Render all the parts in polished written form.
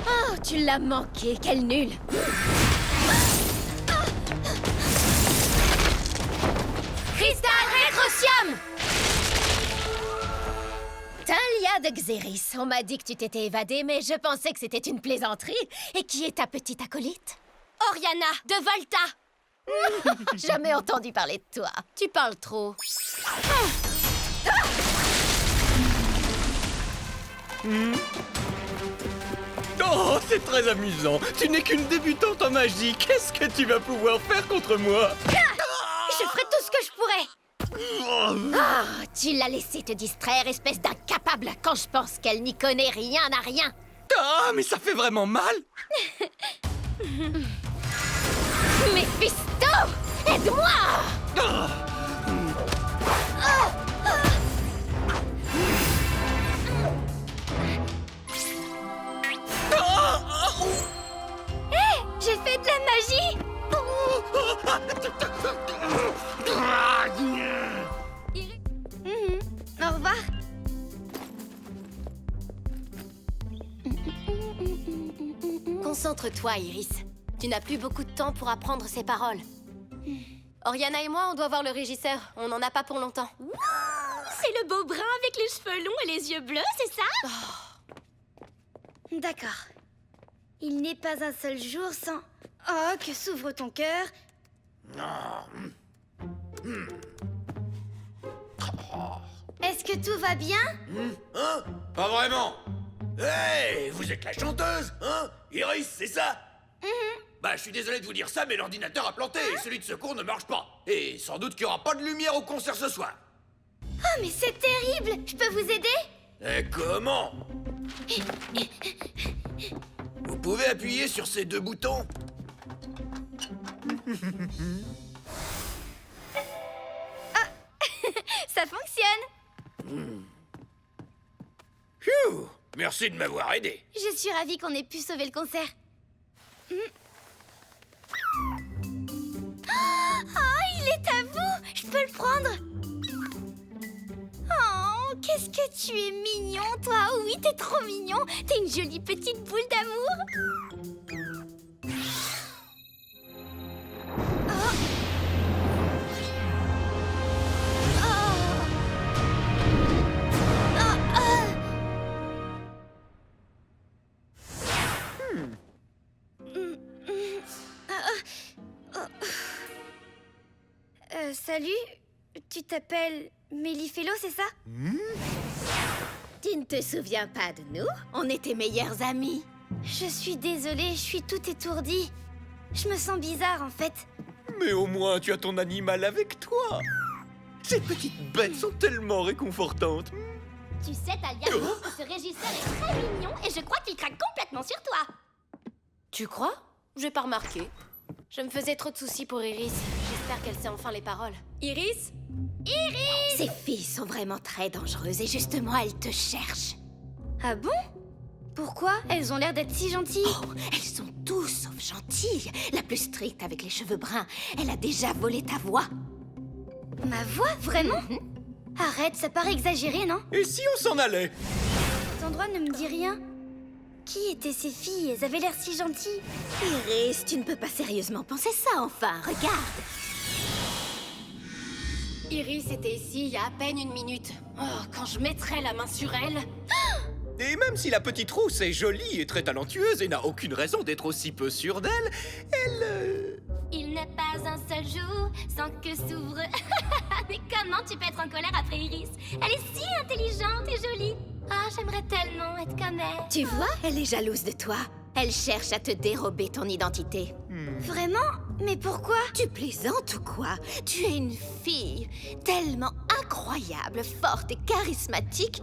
Oh, tu l'as manqué, quel nul! Cristal Rétrocium! Talia de Xéris, on m'a dit que tu t'étais évadée, mais je pensais que c'était une plaisanterie. Et qui est ta petite acolyte? Oriana de Volta. Jamais entendu parler de toi. Tu parles trop. Oh, c'est très amusant. Tu n'es qu'une débutante en magie. Qu'est-ce que tu vas pouvoir faire contre moi? Je ferai tout ce que je pourrais. Ah, tu l'as laissé te distraire, espèce d'incapable, quand je pense qu'elle n'y connaît rien à rien. Ah, mais ça fait vraiment mal. Méphisto, aide-moi! Ah. Hé, j'ai fait de la magie. Au revoir. Concentre-toi, Iris. Tu n'as plus beaucoup de temps pour apprendre ces paroles. Oriana et moi, on doit voir le régisseur. On n'en a pas pour longtemps. C'est le beau brun avec les cheveux longs et les yeux bleus, c'est ça? D'accord. Il n'est pas un seul jour sans... Oh, que s'ouvre ton cœur. Est-ce que tout va bien? Hein? Pas vraiment. Hey, vous êtes la chanteuse, hein? Iris, c'est ça? Bah, je suis désolé de vous dire ça, mais l'ordinateur a planté et celui de secours ne marche pas. Et sans doute qu'il n'y aura pas de lumière au concert ce soir. Oh, mais c'est terrible. Je peux vous aider? Et comment? Vous pouvez appuyer sur ces deux boutons? Ça fonctionne. Phew! Merci de m'avoir aidé. Je suis ravie qu'on ait pu sauver le concert. Oh, il est à vous. Je peux le prendre. Oh, qu'est-ce que tu es mignon, toi. Oui, t'es trop mignon. T'es une jolie petite boule d'amour. Salut, tu t'appelles Mélifélo, c'est ça? Tu ne te souviens pas de nous? On était meilleurs amis. Je suis désolée, je suis toute étourdie. Je me sens bizarre, en fait. Mais au moins, tu as ton animal avec toi. Ces petites bêtes sont tellement réconfortantes. Tu sais, Talia, que ce régisseur est très mignon et je crois qu'il craque complètement sur toi. Tu crois? J'ai pas remarqué. Je me faisais trop de soucis pour Iris. J'espère qu'elle sait enfin les paroles. Iris? Ces filles sont vraiment très dangereuses et justement, elles te cherchent. Ah bon? Pourquoi? Elles ont l'air d'être si gentilles. Oh, elles sont tous sauf gentilles. La plus stricte avec les cheveux bruns. Elle a déjà volé ta voix. Ma voix? Vraiment? Arrête, ça paraît exagéré, non? Et si on s'en allait? Cet endroit ne me dit rien. Qui étaient ces filles? Elles avaient l'air si gentilles. Iris, tu ne peux pas sérieusement penser ça, enfin. Regarde. Iris était ici il y a à peine une minute. Oh, quand je mettrai la main sur elle... Et même si la petite rousse est jolie et très talentueuse et n'a aucune raison d'être aussi peu sûre d'elle, elle... Il n'est pas un seul jour sans que s'ouvre... Mais comment tu peux être en colère après Iris? Elle est si intelligente et jolie. Ah, j'aimerais tellement être comme elle. Tu vois, elle est jalouse de toi. Elle cherche à te dérober ton identité. Vraiment? Mais pourquoi? Tu plaisantes ou quoi? Tu es une fille tellement incroyable, forte et charismatique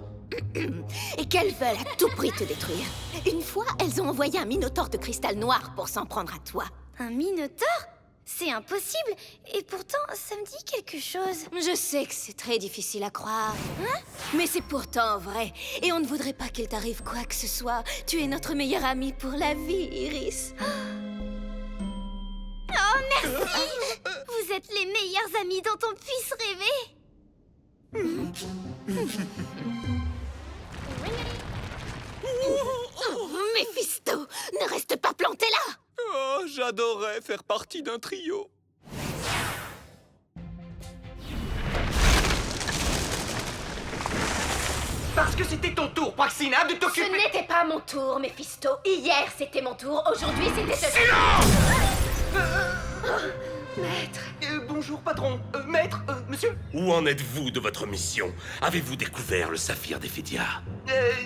et qu'elles veulent à tout prix te détruire. Une fois, elles ont envoyé un minotaure de cristal noir pour s'en prendre à toi. Un minotaure? C'est impossible. Et pourtant, ça me dit quelque chose. Je sais que c'est très difficile à croire, mais c'est pourtant vrai. Et on ne voudrait pas qu'il t'arrive quoi que ce soit. Tu es notre meilleure amie pour la vie, Iris. Oh, merci. êtes les meilleurs amis dont on puisse rêver. Oh, Méphisto, ne reste pas planté là! Oh, j'adorerais faire partie d'un trio. Parce que c'était ton tour, Praxina, de Ce t'occuper... n'était pas mon tour, Méphisto. Hier, c'était mon tour. Aujourd'hui, c'était ce... Maître. Bonjour, patron. Maître, monsieur. Où en êtes-vous de votre mission? Avez-vous découvert le saphir d'Ephédia?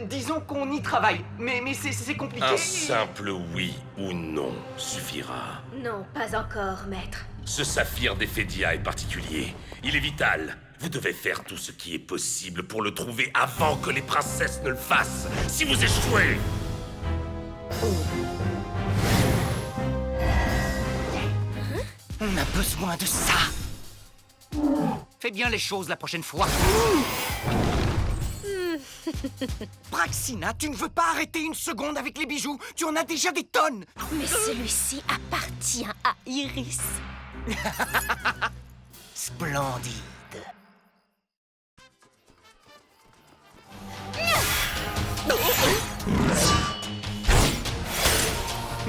Disons qu'on y travaille, mais c'est compliqué. Un simple oui ou non suffira. Non, pas encore, maître. Ce saphir d'Ephédia est particulier. Il est vital. Vous devez faire tout ce qui est possible pour le trouver avant que les princesses ne le fassent. Si vous échouez... On a besoin de ça. Fais bien les choses la prochaine fois. Praxina, tu ne veux pas arrêter une seconde avec les bijoux? Tu en as déjà des tonnes. Mais celui-ci appartient à Iris. Splendide.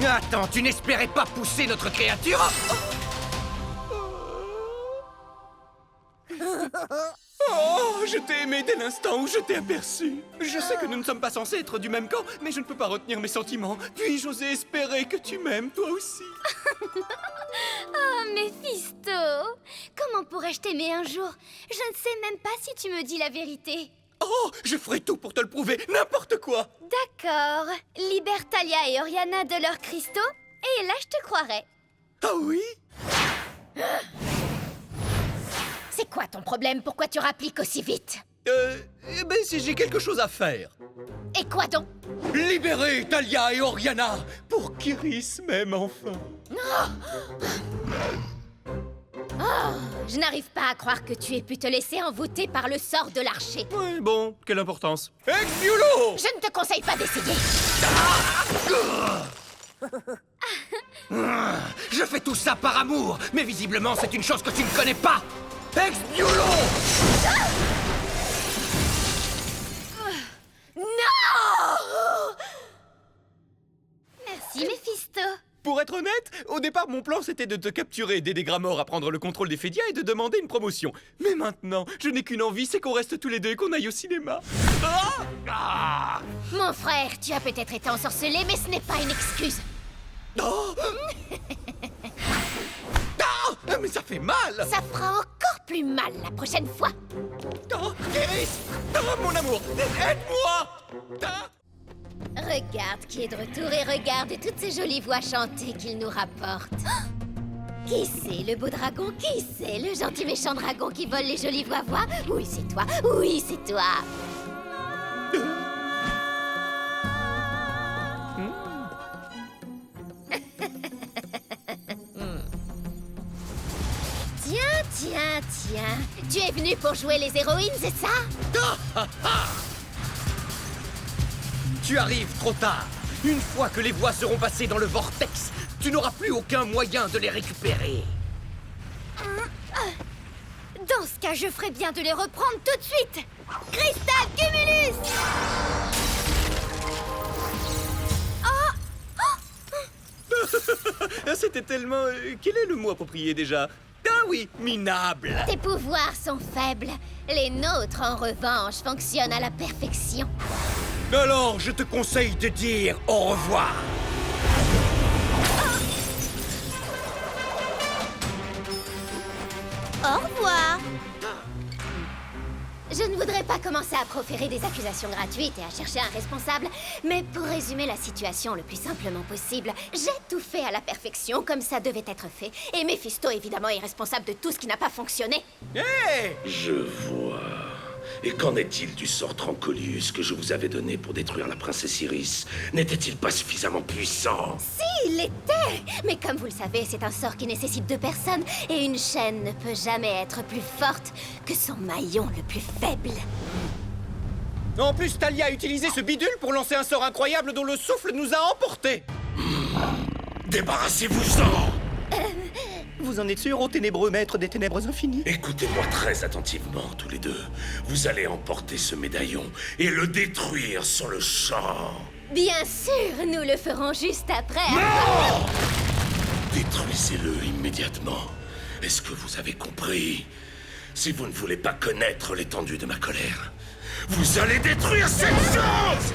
Attends, tu n'espérais pas pousser notre créature? Oh, je t'ai aimé dès l'instant où je t'ai aperçu. Je sais que nous ne sommes pas censés être du même camp, mais je ne peux pas retenir mes sentiments. Puis-je oser espérer que tu m'aimes, toi aussi? Oh, Méphisto! Comment pourrais-je t'aimer un jour? Je ne sais même pas si tu me dis la vérité. Oh, je ferai tout pour te le prouver, n'importe quoi. D'accord. Libère Talia et Oriana de leurs cristaux, et là je te croirai. Ah oui? C'est quoi ton problème? Pourquoi tu rappliques aussi vite? Eh ben, si j'ai quelque chose à faire. Et quoi donc? Libérer Talia et Oriana pour qu'Iris m'aime enfin. Je n'arrive pas à croire que tu aies pu te laisser envoûter par le sort de l'archer. Ouais, bon, quelle importance. Ex-Violo! Je ne te conseille pas d'essayer. Je fais tout ça par amour, mais visiblement c'est une chose que tu ne connais pas. Ex-Violo! Merci, Méphisto. Pour être honnête, au départ, mon plan c'était de te capturer, d'aider Gramor à prendre le contrôle d'Ephédia et de demander une promotion. Mais maintenant, je n'ai qu'une envie, c'est qu'on reste tous les deux et qu'on aille au cinéma. Mon frère, tu as peut-être été ensorcelé, mais ce n'est pas une excuse. Oh Ah, mais ça fait mal. Ça fera encore plus mal la prochaine fois. Oh, Iris, mon amour, aide-moi. Regarde qui est de retour et regarde toutes ces jolies voix chantées qu'il nous rapporte. Qui c'est le beau dragon? Qui c'est le gentil méchant dragon qui vole les jolies voix? Oui, c'est toi. Oui, c'est toi. Tiens. Tu es venu pour jouer les héroïnes, c'est ça? Tu arrives trop tard. Une fois que les voix seront passées dans le vortex, tu n'auras plus aucun moyen de les récupérer. Dans ce cas, je ferais bien de les reprendre tout de suite. Cristal Cumulus! C'était tellement... quel est le mot approprié déjà? Ah oui, minable. Tes pouvoirs sont faibles. Les nôtres, en revanche, fonctionnent à la perfection. Alors, je te conseille de dire au revoir. Au revoir. Je ne voudrais pas commencer à proférer des accusations gratuites et à chercher un responsable, mais pour résumer la situation le plus simplement possible, j'ai tout fait à la perfection comme ça devait être fait. Et Méphisto, évidemment, est responsable de tout ce qui n'a pas fonctionné. Hé! Je vois. Et qu'en est-il du sort Trancolius que je vous avais donné pour détruire la princesse Iris? N'était-il pas suffisamment puissant? Si, il l'était! Mais comme vous le savez, c'est un sort qui nécessite 2 personnes, et une chaîne ne peut jamais être plus forte que son maillon le plus faible. En plus, Talia a utilisé ce bidule pour lancer un sort incroyable dont le souffle nous a emportés. Débarrassez-vous-en! Vous en êtes sûr, ô ténébreux maître des ténèbres infinies? Écoutez-moi très attentivement, tous les deux. Vous allez emporter ce médaillon et le détruire sur le champ. Bien sûr, nous le ferons juste après. Détruisez-le immédiatement. Est-ce que vous avez compris? Si vous ne voulez pas connaître l'étendue de ma colère, vous allez détruire cette chose!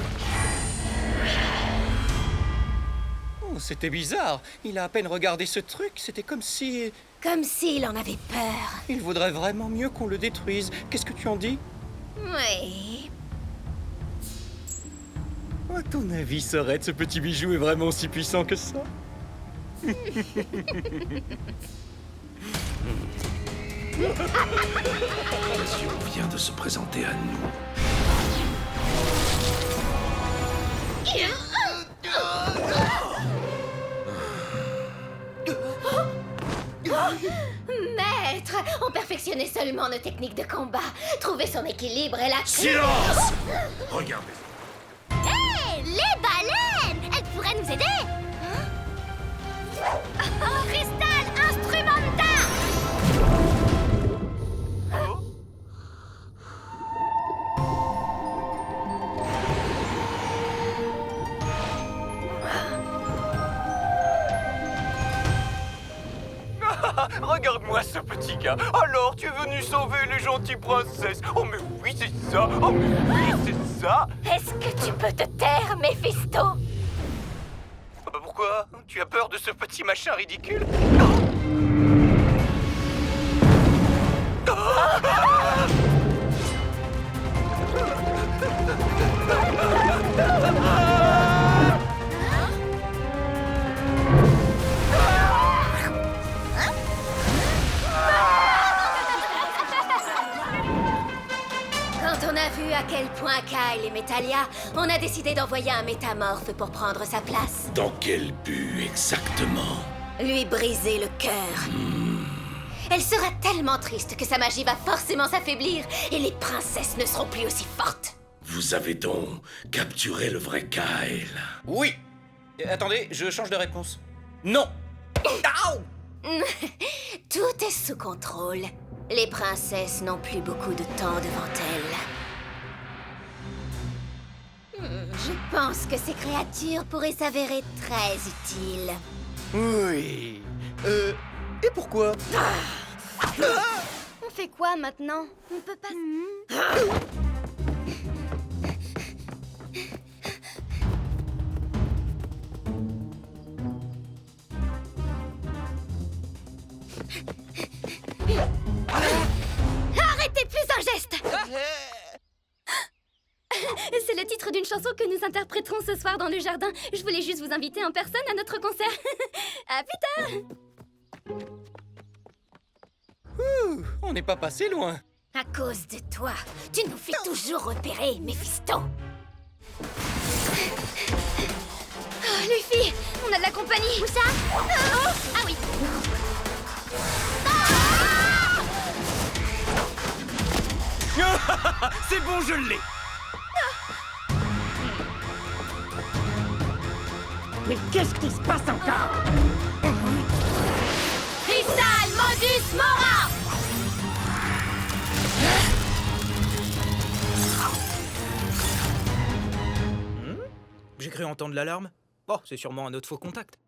Oh, c'était bizarre. Il a à peine regardé ce truc, c'était comme si... Comme s'il en avait peur. Il vaudrait vraiment mieux qu'on le détruise. Qu'est-ce que tu en dis? Oui. À ton avis, Sorette, ce petit bijou est vraiment aussi puissant que ça? L'occasion vient de se présenter à nous. Maître, on perfectionnait seulement nos techniques de combat. Trouver son équilibre et la... Silence! Regardez. Hé, les baleines! Elles pourraient nous aider! Oh, Crystal Instrumenta! Regarde-moi ce petit gars. Alors, tu es venu sauver les gentilles princesses. Oh, mais oui, c'est ça. Oh, mais oui, c'est ça. Est-ce que tu peux te taire, Méphisto? Pourquoi? Tu as peur de ce petit machin ridicule? Quand on a vu à quel point Kyle est Métalia, on a décidé d'envoyer un métamorphe pour prendre sa place. Dans quel but exactement? Lui briser le cœur. Elle sera tellement triste que sa magie va forcément s'affaiblir et les princesses ne seront plus aussi fortes. Vous avez donc capturé le vrai Kyle. Oui. Attendez, je change de réponse. Non. Tout est sous contrôle. Les princesses n'ont plus beaucoup de temps devant elles. Je pense que ces créatures pourraient s'avérer très utiles. Oui. Et pourquoi? On fait quoi maintenant? On peut pas... Arrêtez de plus un geste! C'est le titre d'une chanson que nous interpréterons ce soir dans le jardin. Je voulais juste vous inviter en personne à notre concert. À plus tard! On n'est pas passé loin. À cause de toi, tu nous fais toujours repérer, Méphisto. Oh, Luffy, on a de la compagnie. Où ça? Ah oui. C'est bon, je l'ai. Mais qu'est-ce qui se passe encore? Crystal Modus Mora! J'ai cru entendre l'alarme. Oh, c'est sûrement un autre faux contact.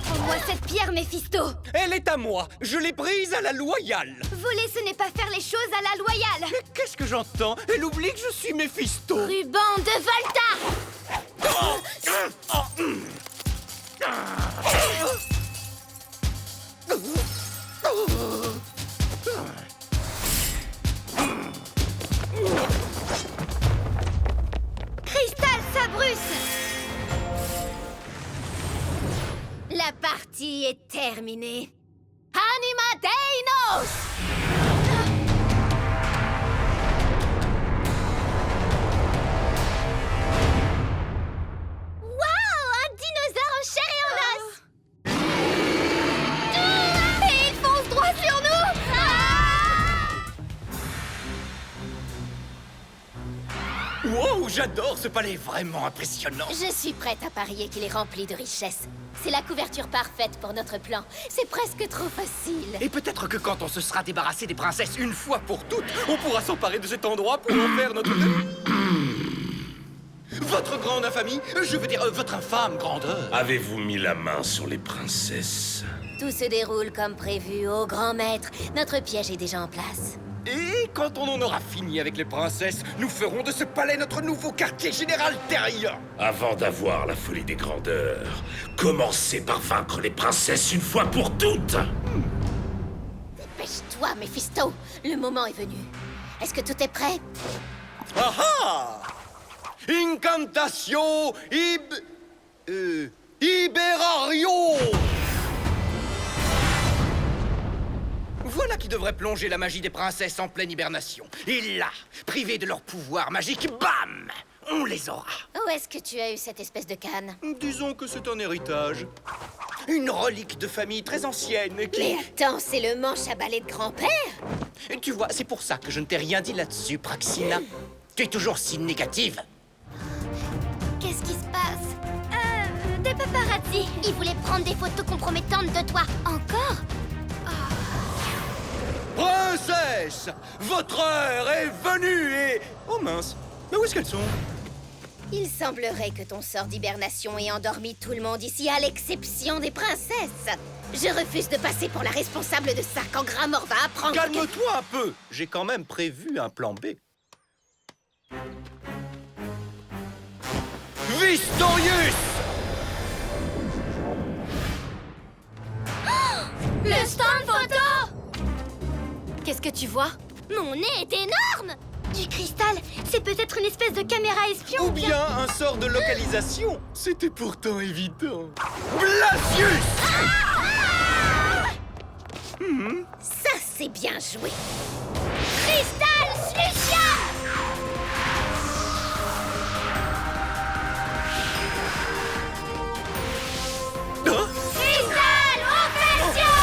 Rends-moi cette pierre, Méphisto! Elle est à moi. Je l'ai prise à la loyale. Voler, ce n'est pas faire les choses à la loyale! Mais qu'est-ce que j'entends? Elle oublie que je suis Méphisto. Ruban de Volta! Cristal Sabrus! La partie est terminée. Anima Deinos! Waouh! Un dinosaure en chair et en os! Et il fonce droit sur nous! Wow, j'adore ce palais, vraiment impressionnant. Je suis prête à parier qu'il est rempli de richesses. C'est la couverture parfaite pour notre plan. C'est presque trop facile. Et peut-être que quand on se sera débarrassé des princesses une fois pour toutes, On pourra s'emparer de cet endroit pour en faire notre... Votre grande infamie, je veux dire votre infâme grandeur. Avez-vous mis la main sur les princesses? Tout se déroule comme prévu, ô grand maître. Notre piège est déjà en place. et quand on en aura fini avec les princesses, nous ferons de ce palais notre nouveau quartier général terrien. Avant d'avoir la folie des grandeurs, commencez par vaincre les princesses une fois pour toutes. Dépêche-toi, Mephisto. Le moment est venu. Est-ce que tout est prêt? Ah ah! Incantatio Iberario! Voilà qui devrait plonger la magie des princesses en pleine hibernation. Et là, privées de leur pouvoir magique, bam! On les aura. Où est-ce que tu as eu cette espèce de canne? Disons que c'est un héritage. Une relique de famille très ancienne qui... Mais attends, c'est le manche à balai de grand-père? Tu vois, c'est pour ça que je ne t'ai rien dit là-dessus, Praxina. Tu es toujours si négative. Qu'est-ce qui se passe? Des paparazzi. Ils voulaient prendre des photos compromettantes de toi. Encore? Princesse, votre heure est venue et... Oh mince, mais où est-ce qu'elles sont? Il semblerait que ton sort d'hibernation ait endormi tout le monde ici, à l'exception des princesses. Je refuse de passer pour la responsable de ça quand Gramor va apprendre que... Calme-toi un peu. J'ai quand même prévu un plan B. Vistorius! Le stand photo! Qu'est-ce que tu vois? Mon nez est énorme! Du cristal, c'est peut-être une espèce de caméra espion. Ou bien un sort de localisation. C'était pourtant évident. Blasius! Ça, c'est bien joué. Cristal Slucia! Cristal Oppression!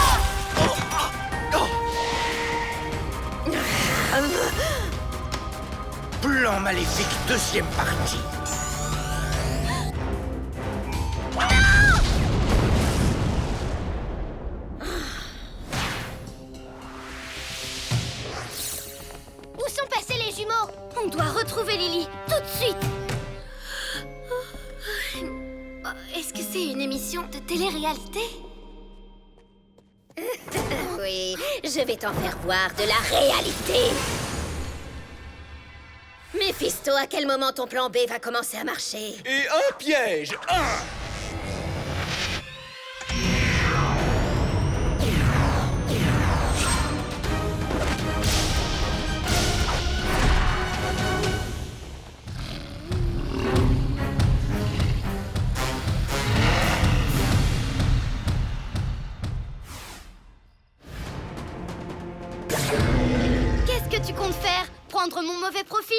Plan maléfique, deuxième partie. Où sont passés les jumeaux? On doit retrouver Lily, tout de suite. Est-ce que c'est une émission de télé-réalité? Oui, je vais t'en faire voir de la réalité. Mephisto, à quel moment ton plan B va commencer à marcher? Et un piège. Qu'est-ce que tu comptes faire? Prendre mon mauvais profil?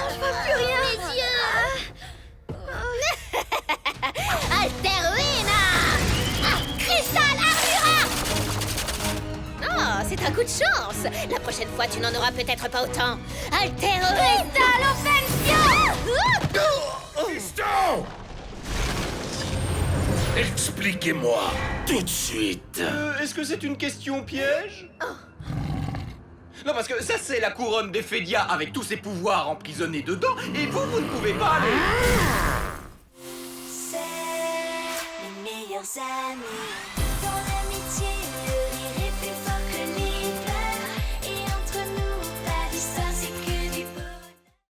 Je vois plus rien. Mes yeux. Alteruina! Cristal Armura! Oh, c'est un coup de chance. La prochaine fois, tu n'en auras peut-être pas autant. Alteruina! Cristal Offensio! Fiston! Expliquez-moi tout de suite. Est-ce que c'est une question piège? Non, parce que ça, c'est la couronne d'Ephédia avec tous ses pouvoirs emprisonnés dedans, et vous ne pouvez pas aller. C'est les meilleurs amis.